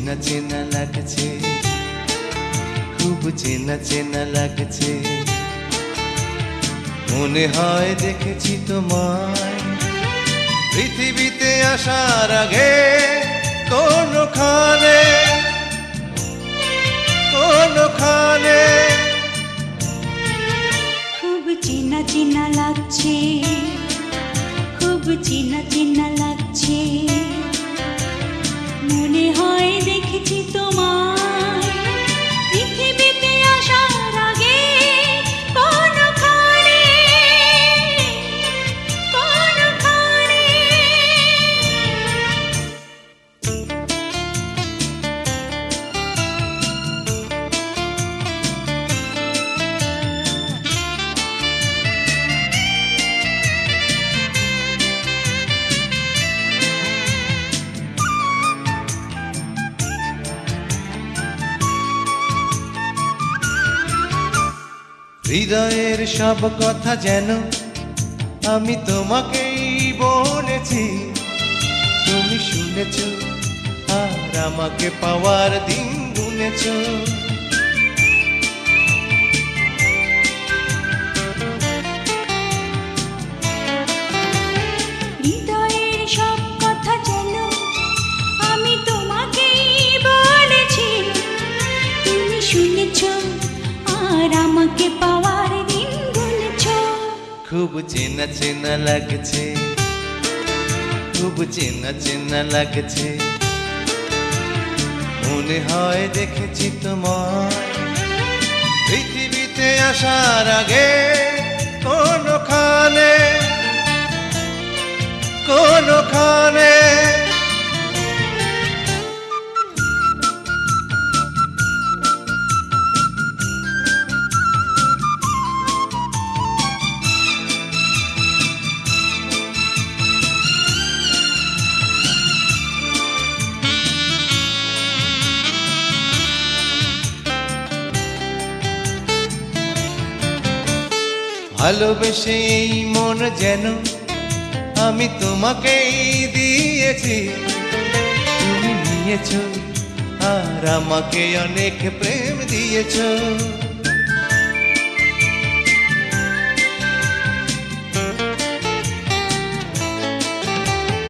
চেনা চেনা লাগছে, খুব চেনা চেনা লাগছে। মনে হয় দেখেছি তোমায় পৃথিবীতে আসার আগে কোনখানে কোনখানে। খুব চেনা চেনা লাগছে, খুব চেনা চেনা লাগছে। মনে হয় দেখেছি তোমায় পৃথিবীতে আসার আগে কোনখানে কোনখানে। হৃদয়ের সব কথা যেন আমি তোমাকেই বলেছি, তুমি শুনেছ আর আমাকে পাওয়ার দিন গুনেছ। হৃদয়ের সব কথা যেন আমি তোমাকেই বলেছি, তুমি শুনেছ আর আমাকে পাওয়ার দিন গুনেছ। খুব চেনা চেনা লাগছে, খুব চেনা চেনা লাগছে। মনে হয় দেখেছি তোমায় পৃথিবীতে আসার আগে কোনখানে কোনখানে। ভালোবেসে এই মন যেন আমি তোমাকেই দিয়েছি, তুমি নিয়েছো আর আমাকে অনেক প্রেম দিয়েছো।